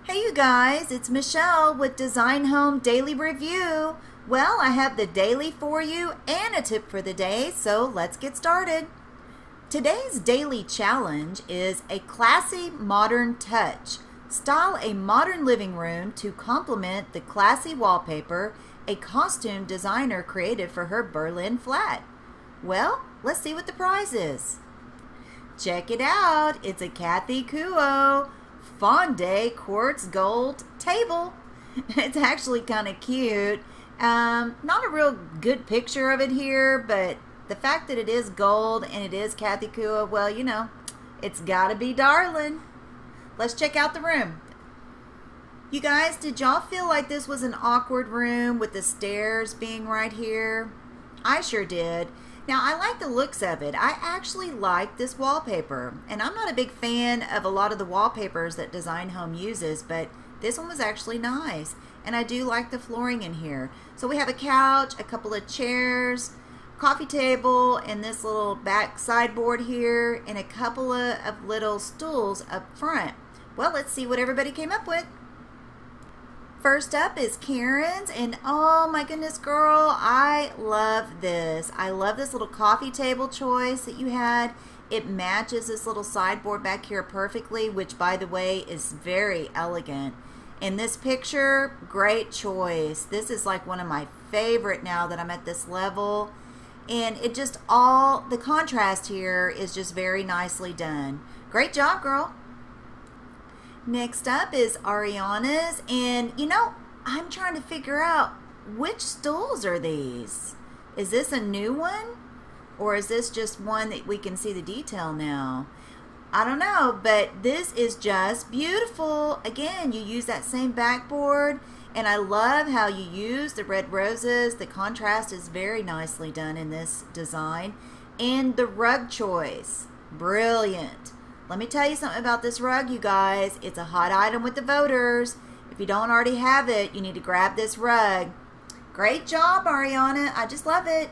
Hey you guys, it's Michelle with Design Home Daily Review. Well, I have the daily for you and a tip for the day, so let's get started. Today's daily challenge is a classy modern touch. Style a modern living room to complement the classy wallpaper a costume designer created for her Berlin flat. Well, let's see what the prize is. Check it out, it's a Kathy Kuo Fonde quartz gold table. It's actually kind of cute. Not a real good picture of it here, but the fact that it is gold and it is Kathy Kuo, well, you know, it's gotta be darling. Let's check out the room. You guys, did y'all feel like this was an awkward room with the stairs being right here? I sure did. Now, I like the looks of it. I actually like this wallpaper, and I'm not a big fan of a lot of the wallpapers that Design Home uses, but this one was actually nice, and I do like the flooring in here. So we have a couch, a couple of chairs, coffee table, and this little back sideboard here, and a couple of little stools up front. Well, let's see what everybody came up with. First up is Karen's, and oh my goodness, girl, I love this. I love this little coffee table choice that you had. It matches this little sideboard back here perfectly, which by the way is very elegant. In this picture, great choice. This is like one of my favorite now that I'm at this level. And it just the contrast here is just very nicely done. Great job, girl. Next up is Ariana's, and you know, I'm trying to figure out which stools are these. Is this a new one? Or is this just one that we can see the detail now? I don't know, but this is just beautiful. Again, you use that same backboard, and I love how you use the red roses. The contrast is very nicely done in this design. And the rug choice, brilliant. Let me tell you something about this rug, you guys. It's a hot item with the voters. If you don't already have it, you need to grab this rug. Great job, Ariana. I just love it.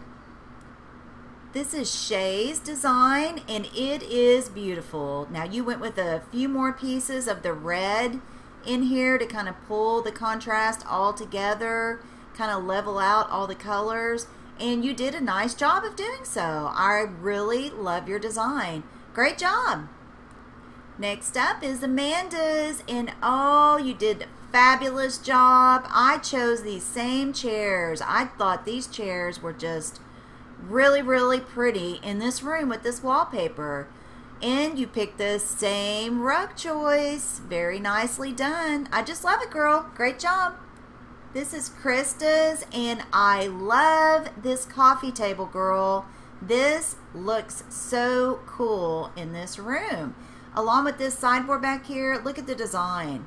This is Shay's design, and it is beautiful. Now, you went with a few more pieces of the red in here to kind of pull the contrast all together, kind of level out all the colors, and you did a nice job of doing so. I really love your design. Great job. Next up is Amanda's, and oh, you did a fabulous job. I chose these same chairs. I thought these chairs were just really, really pretty in this room with this wallpaper. And you picked the same rug choice. Very nicely done. I just love it, girl. Great job. This is Krista's, and I love this coffee table, girl. This looks so cool in this room. Along with this sideboard back here, look at the design.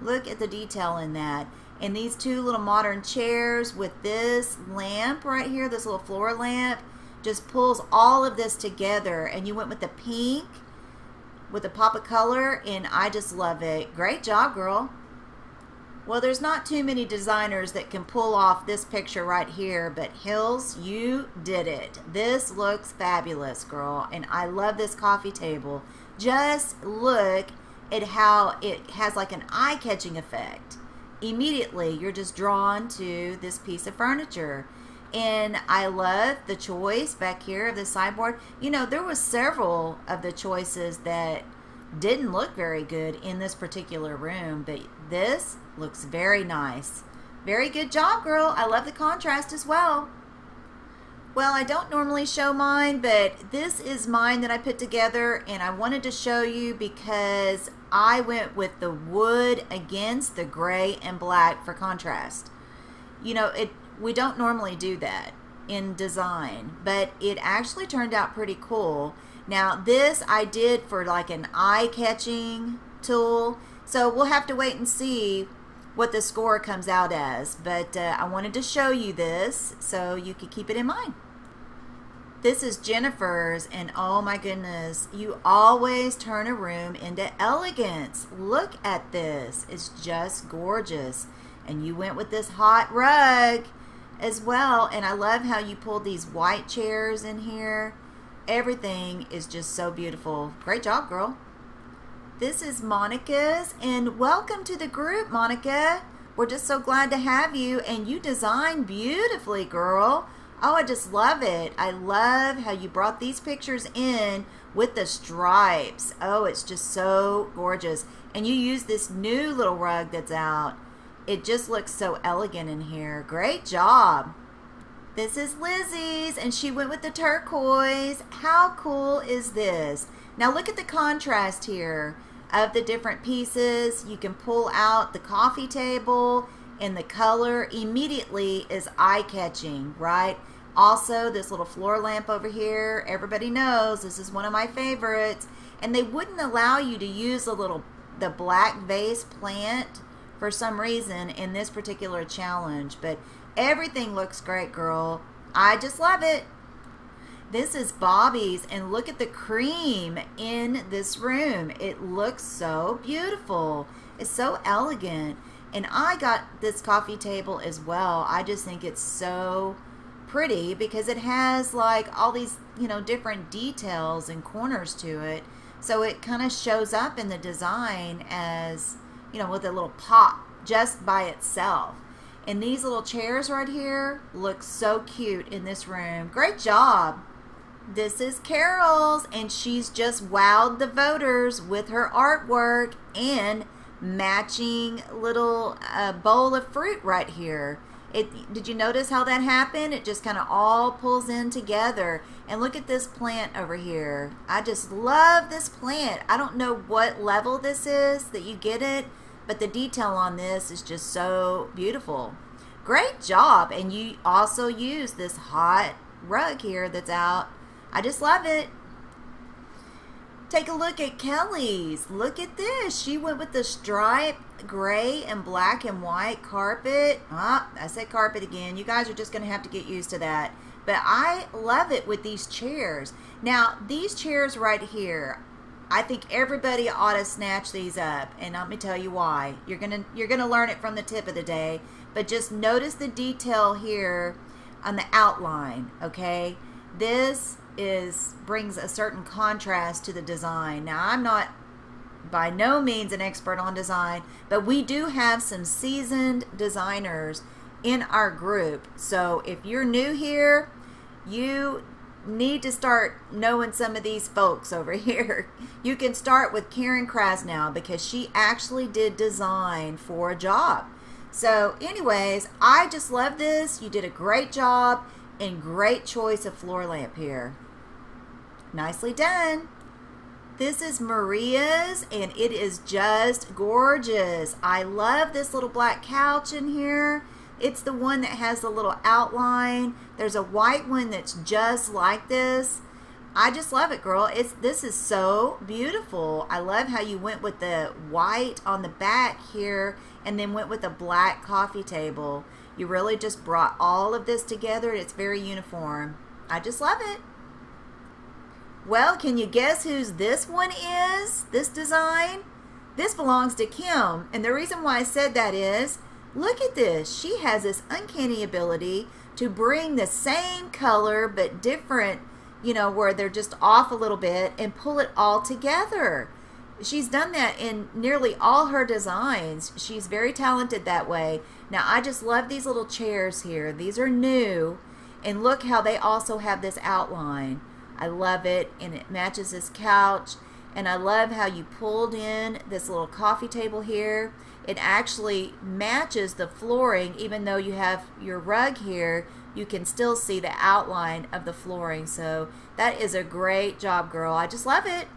Look at the detail in that. And these two little modern chairs with this lamp right here, this little floor lamp, just pulls all of this together. And you went with the pink, with a pop of color, and I just love it. Great job, girl. Well, there's not too many designers that can pull off this picture right here, but Hills, you did it. This looks fabulous, girl, and I love this coffee table. Just look at how it has like an eye-catching effect. Immediately, you're just drawn to this piece of furniture. And I love the choice back here of the sideboard. You know, there was several of the choices that didn't look very good in this particular room, but this looks very nice. Very good job, girl. I love the contrast as well. Well, I don't normally show mine, but this is mine that I put together, and I wanted to show you because I went with the wood against the gray and black for contrast. You know, we don't normally do that in design, but it actually turned out pretty cool. Now, this I did for like an eye-catching tool, so we'll have to wait and see what the score comes out as, but I wanted to show you this so you could keep it in mind. This is Jennifer's, and oh my goodness, you always turn a room into elegance. Look at this. It's just gorgeous. And you went with this hot rug as well, and I love how you pulled these white chairs in here. Everything is just so beautiful. Great job, girl. This is Monica's, and welcome to the group, Monica. We're just so glad to have you, and you design beautifully, girl. Oh, I just love it. I love how you brought these pictures in with the stripes. Oh, it's just so gorgeous. And you use this new little rug that's out. It just looks so elegant in here. Great job. This is Lizzie's, and she went with the turquoise. How cool is this? Now look at the contrast here of the different pieces. You can pull out the coffee table, and the color immediately is eye-catching, right? Also, this little floor lamp over here, everybody knows this is one of my favorites. And they wouldn't allow you to use the black vase plant for some reason in this particular challenge, but everything looks great, girl. I just love it. This is Bobby's, and look at the cream in this room. It looks so beautiful. It's so elegant. And I got this coffee table as well. I just think it's so pretty because it has like all these, different details and corners to it. So it kind of shows up in the design as, with a little pop just by itself. And these little chairs right here look so cute in this room. Great job. This is Carol's, and she's just wowed the voters with her artwork and matching little bowl of fruit right here. Did you notice how that happened? It just kind of all pulls in together. And look at this plant over here. I just love this plant. I don't know what level this is that you get it, but the detail on this is just so beautiful. Great job. And you also use this hot rug here that's out. I just love it. Take a look at Kelly's. Look at this. She went with the striped gray and black and white carpet. I said carpet again. You guys are just going to have to get used to that. But I love it with these chairs. Now, these chairs right here, I think everybody ought to snatch these up. And let me tell you why. You're gonna learn it from the tip of the day. But just notice the detail here on the outline, okay? This brings a certain contrast to the design. Now, I'm not by no means an expert on design, but we do have some seasoned designers in our group. So if you're new here, you need to start knowing some of these folks over here. You can start with Karen Krasnow because she actually did design for a job. So anyways, I just love this. You did a great job and great choice of floor lamp here. Nicely done. This is Maria's, and it is just gorgeous. I love this little black couch in here. It's the one that has the little outline. There's a white one that's just like this. I just love it, girl. This is so beautiful. I love how you went with the white on the back here and then went with a black coffee table. You really just brought all of this together. It's very uniform. I just love it. Well, can you guess whose this one is? This design? This belongs to Kim. And the reason why I said that is, look at this. She has this uncanny ability to bring the same color but different, where they're just off a little bit and pull it all together. She's done that in nearly all her designs. She's very talented that way. Now, I just love these little chairs here. These are new. And look how they also have this outline. I love it, and it matches this couch. And I love how you pulled in this little coffee table here. It actually matches the flooring. Even though you have your rug here, you can still see the outline of the flooring. So that is a great job, girl. I just love it.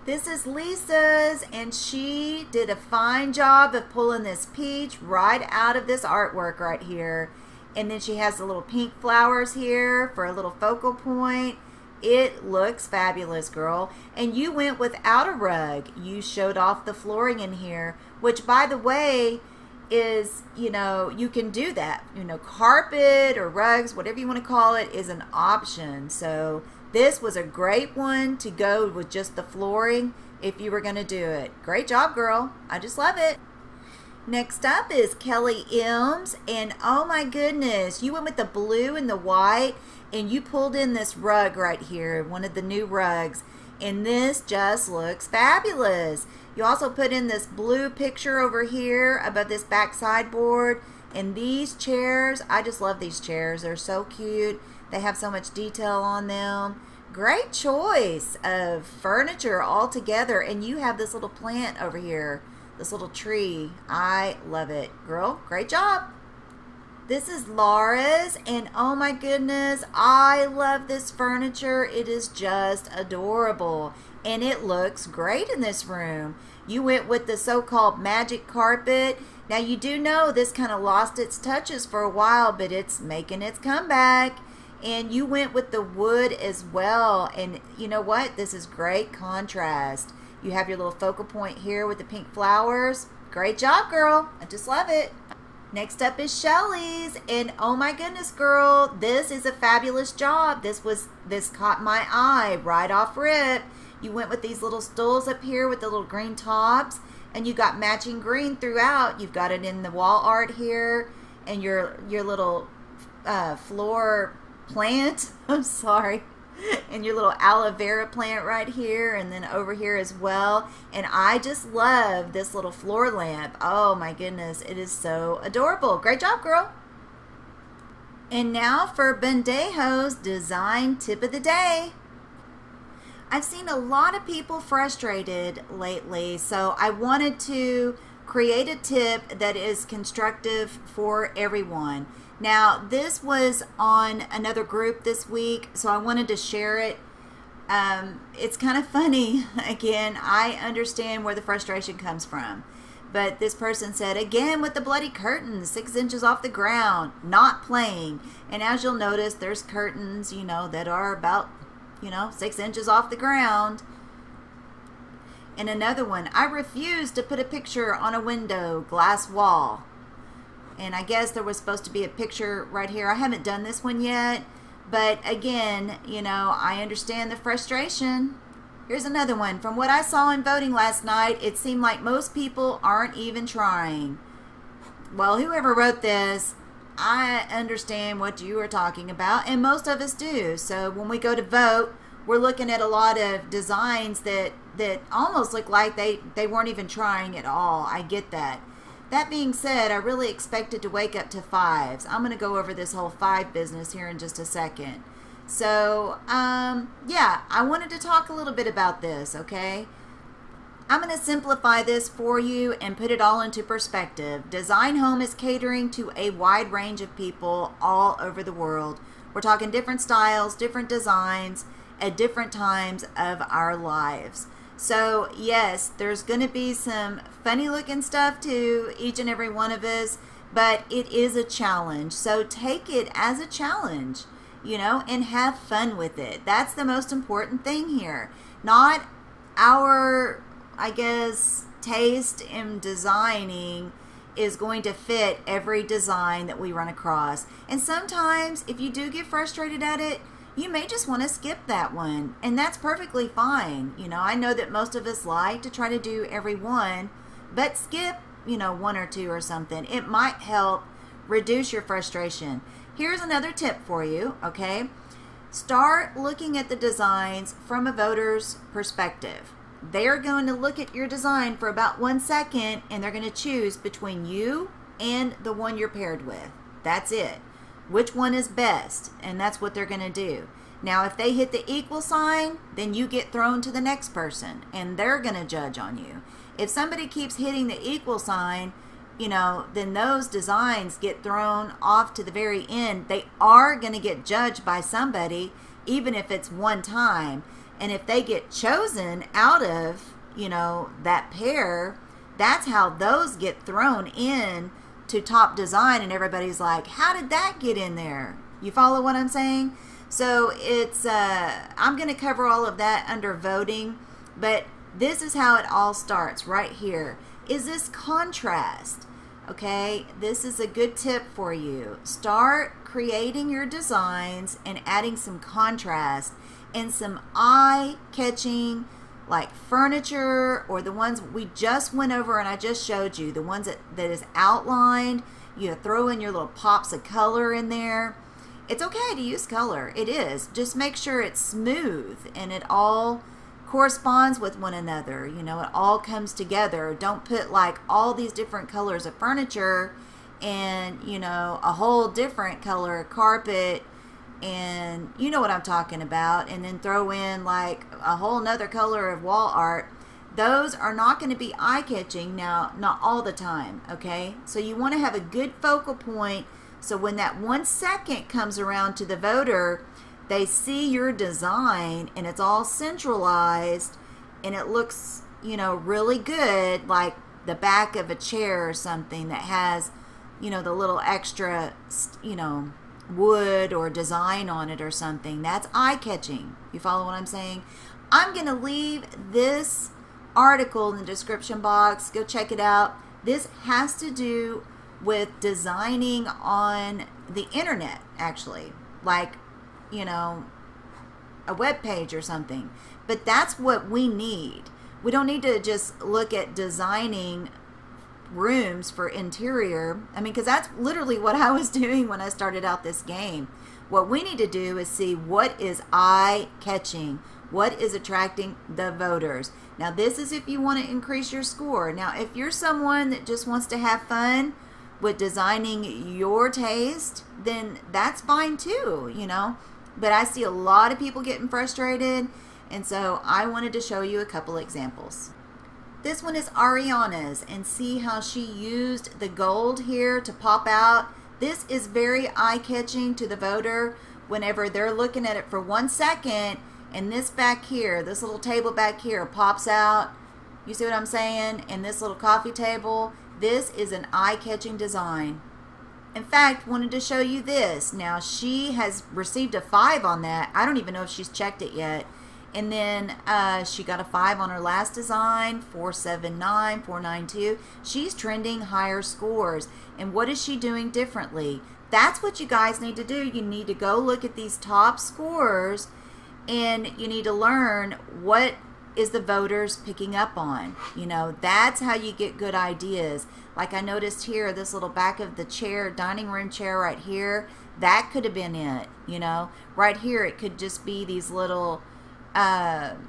This is Lisa's, and she did a fine job of pulling this peach right out of this artwork right here. And then she has the little pink flowers here for a little focal point. It looks fabulous, girl. And you went without a rug. You showed off the flooring in here, which, by the way, is, you can do that. Carpet or rugs, whatever you want to call it, is an option. So this was a great one to go with just the flooring if you were going to do it. Great job, girl. I just love it. Next up is Kelly M's, and oh my goodness, you went with the blue and the white, and you pulled in this rug right here, one of the new rugs, And this just looks fabulous. You also put in this blue picture over here above this back sideboard. And these chairs, I just love these chairs. They're so cute. They have so much detail on them. Great choice of furniture all together. And you have this little plant over here, this little tree. I love it. Girl, great job. This is Laura's, and oh my goodness, I love this furniture. It is just adorable, and it looks great in this room. You went with the so-called magic carpet. Now you do know this kind of lost its touches for a while, but it's making its comeback. And you went with the wood as well, and you know what? This is great contrast. You have your little focal point here with the pink flowers. Great job, girl. I just love it. Next up is Shelly's, and oh my goodness, girl, this is a fabulous job. This caught my eye right off rip. You went with these little stools up here with the little green tops, and you got matching green throughout. You've got it in the wall art here, and your little floor plant. I'm sorry. And your little aloe vera plant right here, and then over here as well. And I just love this little floor lamp. Oh my goodness, it is so adorable. Great job, girl. And now for Bendejo's design tip of the day. I've seen a lot of people frustrated lately, so I wanted to create a tip that is constructive for everyone. Now, this was on another group this week, so I wanted to share it. It's kind of funny. Again, I understand where the frustration comes from. But this person said, again with the bloody curtains, 6 inches off the ground, not playing. And as you'll notice, there's curtains, that are about, 6 inches off the ground. And another one, I refuse to put a picture on a window, glass wall. And I guess there was supposed to be a picture right here. I haven't done this one yet. But again, I understand the frustration. Here's another one. From what I saw in voting last night, it seemed like most people aren't even trying. Well, whoever wrote this, I understand what you are talking about. And most of us do. So when we go to vote, we're looking at a lot of designs that almost look like they weren't even trying at all. I get that. That being said, I really expected to wake up to 5s. I'm going to go over this whole 5 business here in just a second. So, yeah, I wanted to talk a little bit about this, okay? I'm going to simplify this for you and put it all into perspective. Design Home is catering to a wide range of people all over the world. We're talking different styles, different designs at different times of our lives. So yes, there's going to be some funny looking stuff to each and every one of us, but it is a challenge. So take it as a challenge, and have fun with it. That's the most important thing here. Not our, taste in designing is going to fit every design that we run across. And sometimes if you do get frustrated at it, you may just want to skip that one, and that's perfectly fine. I know that most of us like to try to do every one, but skip, 1 or 2 or something. It might help reduce your frustration. Here's another tip for you, okay? Start looking at the designs from a voter's perspective. They're going to look at your design for about 1 second, and they're going to choose between you and the one you're paired with. That's it. Which one is best, and that's what they're going to do. Now, if they hit the equal sign, then you get thrown to the next person, and they're going to judge on you. If somebody keeps hitting the equal sign, then those designs get thrown off to the very end. They are going to get judged by somebody, even if it's one time. And if they get chosen out of, that pair, that's how those get thrown in to top design, and everybody's like, how did that get in there? You follow what I'm saying? So it's I'm going to cover all of that under voting, but this is how it all starts right here. Is this contrast? Okay, this is a good tip for you. Start creating your designs and adding some contrast and some eye-catching like furniture, or the ones we just went over and I just showed you, the ones that is outlined. You throw in your little pops of color in there. It's okay to use color. It is. Just make sure it's smooth and it all corresponds with one another. You know, it all comes together. Don't put like all these different colors of furniture and, you know, a whole different color of carpet, and you know what I'm talking about, and then throw in like a whole nother color of wall art. Those are not going to be eye-catching. Now, not all the time, okay? So you want to have a good focal point, so when that 1 second comes around to the voter, they see your design and it's all centralized and it looks, you know, really good, like the back of a chair or something that has, you know, the little extra, you know, wood or design on it or something. That's eye-catching. You follow what I'm saying? I'm going to leave this article in the description box. Go check it out. This has to do with designing on the internet, actually, like, you know, a web page or something. But that's what we need. We don't need to just look at designing rooms for interior. I mean, because that's literally what I was doing when I started out this game. What we need to do is see what is eye-catching, what is attracting the voters. Now, this is if you want to increase your score. Now, if you're someone that just wants to have fun with designing your taste, then that's fine too, you know. But I see a lot of people getting frustrated, and so I wanted to show you a couple examples. This one is Ariana's, and see how she used the gold here to pop out. This is very eye-catching to the voter whenever they're looking at it for 1 second, and this back here, this little table back here pops out. You see what I'm saying? And this little coffee table, this is an eye-catching design. In fact, wanted to show you this. Now, she has received a 5 on that. I don't even know if she's checked it yet. And then she got a 5 on her last design, 479, 492. She's trending higher scores. And what is she doing differently? That's what you guys need to do. You need to go look at these top scores, and you need to learn what is the voters picking up on. You know, that's how you get good ideas. Like I noticed here, this little back of the chair, dining room chair right here, that could have been it, you know. Right here, it could just be these little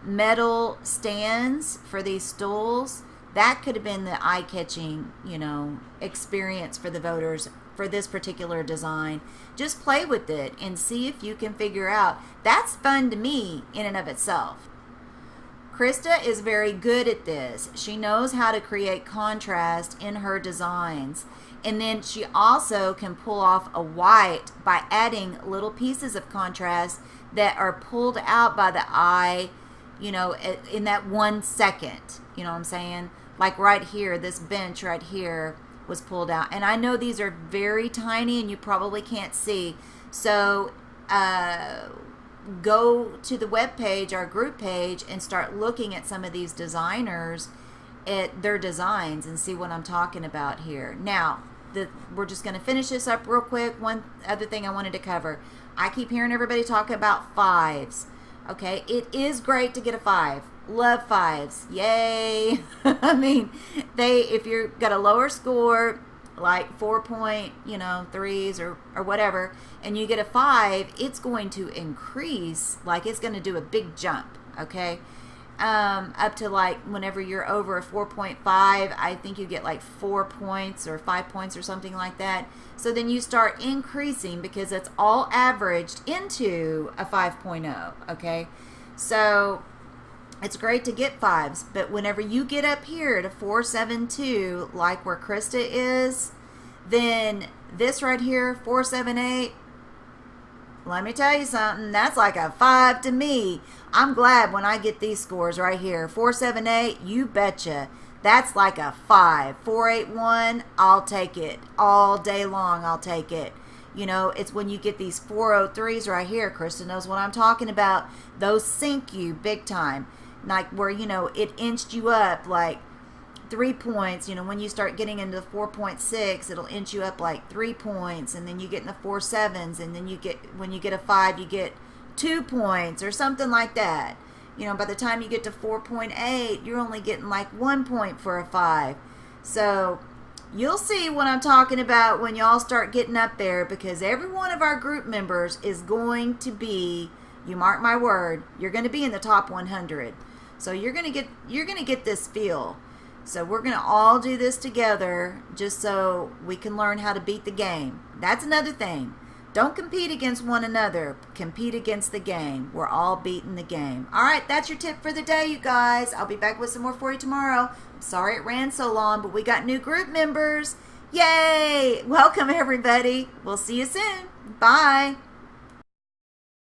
metal stands for these stools. That could have been the eye-catching, you know, experience for the voters for this particular design. Just play with it and see if you can figure out. That's fun to me in and of itself. Krista is very good at this. She knows how to create contrast in her designs. And then she also can pull off a white by adding little pieces of contrast that are pulled out by the eye, you know, in that 1 second. You know what I'm saying? Like right here, this bench right here was pulled out. And I know these are very tiny and you probably can't see. So go to the web page, our group page, and start looking at some of these designers at their designs and see what I'm talking about here. Now, we're just going to finish this up real quick. One other thing I wanted to cover. I keep hearing everybody talk about 5s. Okay, it is great to get a 5. Love 5s. Yay! I mean, if you've got a lower score, like 4.3s or whatever, and you get a 5, it's going to increase, like it's going to do a big jump, okay? Up to like whenever you're over a 4.5, I think you get like 4 points or 5 points or something like that. So then you start increasing because it's all averaged into a 5.0, okay? So it's great to get 5s, but whenever you get up here to 472, like where Krista is, then this right here, 478, let me tell you something, that's like a 5 to me. I'm glad when I get these scores right here. 478, you betcha. That's like a 5. 481, I'll take it. All day long, I'll take it. You know, it's when you get these 403s right here. Krista knows what I'm talking about. Those sink you big time. Like where, you know, it inched you up like 3 points. You know, when you start getting into 4.6, it'll inch you up like 3 points, and then you get in the 4.7s, and then you get, when you get a 5, you get 2 points or something like that. You know, by the time you get to 4.8, you're only getting like 1 point for a 5. So you'll see what I'm talking about when y'all start getting up there, because every one of our group members is going to be, you mark my word, you're going to be in the top 100. So you're gonna get this feel. So we're gonna all do this together just so we can learn how to beat the game. That's another thing. Don't compete against one another. Compete against the game. We're all beating the game. All right, that's your tip for the day, you guys. I'll be back with some more for you tomorrow. I'm sorry it ran so long, but we got new group members. Yay! Welcome, everybody. We'll see you soon. Bye.